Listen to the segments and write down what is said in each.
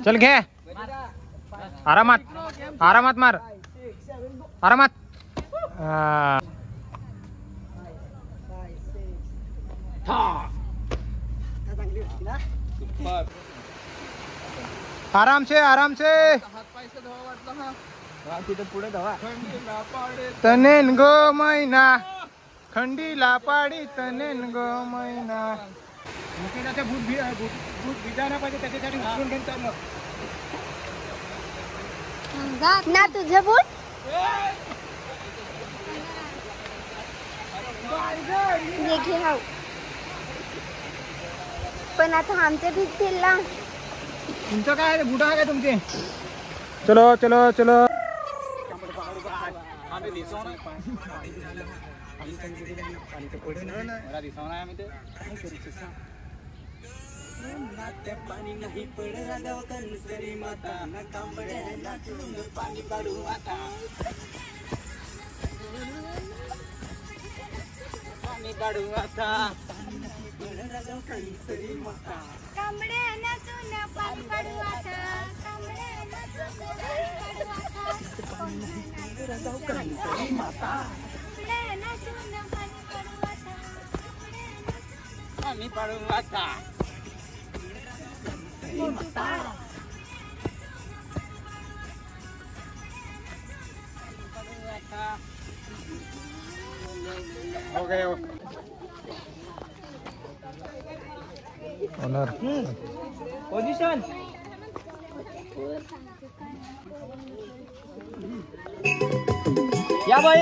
चल घे आरामात आरामात मार आरामात आराम से पुढे धावा तनेन गो मैना खंडीला पाडी तनेन गो मैना भूत भिजायला पाहिजे त्याच्यासाठी उचलून घेऊन चाललं ना तुझं बूट देखील हाव पण आता आमचे भिजतील ना तुमचं काय बुट आहे काय तुमचे चलो चलो चलो पाणी नाही पडला तरी माता पाणी पाडू आता पाणी पाडू आता कांबडे नाचून पाणी पाडू आता कांबडे पाणी पाडू आता ओके ऑनर पोझिशन या बाई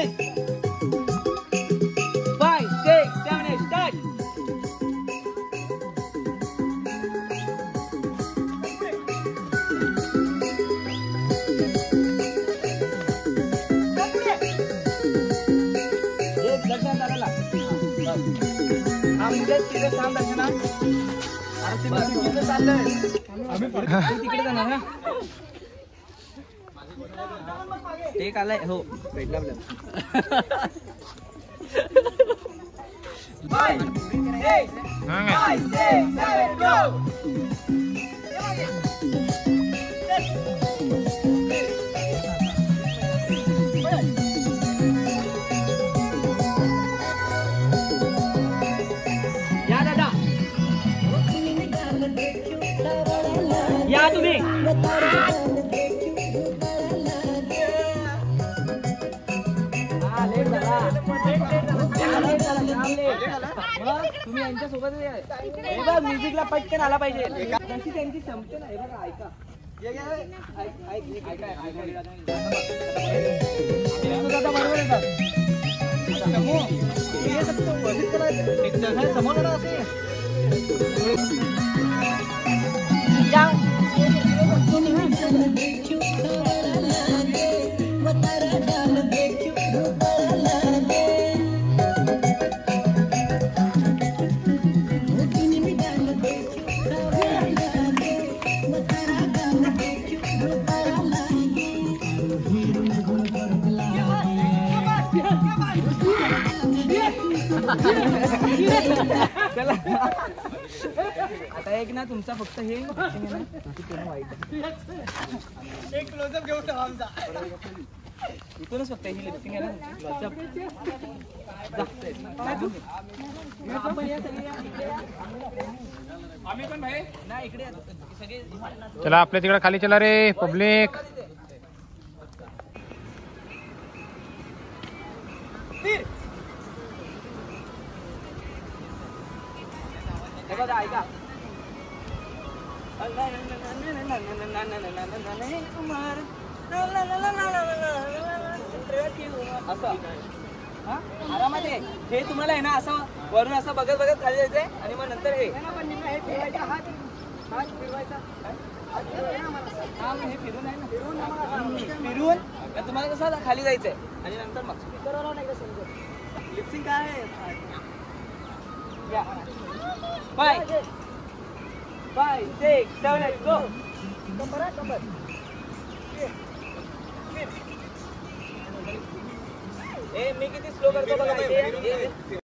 5 6 7 स्टार्ट तिकडे जाणार ना एक आलाय हो भेटला या तुम्ही तुम्ही यांच्या सोबत म्युझिकला पटकन आला पाहिजे जशी त्यांची संपते ना हे बघा ऐका बरोबर येतात समोर असे आता एक ना तुमचा फक्त हे वाईट एक क्लोजअप घेऊ आमचा इथूनच फक्त ही लिफ्टिंग आहे ना आम्ही पण भाई ना इकडे सगळे चला आपल्या तिकडे खाली चला रे पब्लिक ऐका आरामात हे तुम्हाला आहे ना असं वरून असं बघत बघत खाली जायचंय आणि मग नंतर हे फिरून आहे ना फिरून तुम्हाला कसं खाली जायचंय आणि नंतर मग लिप्सिंग काय आहे 5 6 7 गो मी किती स्लो करतो बघा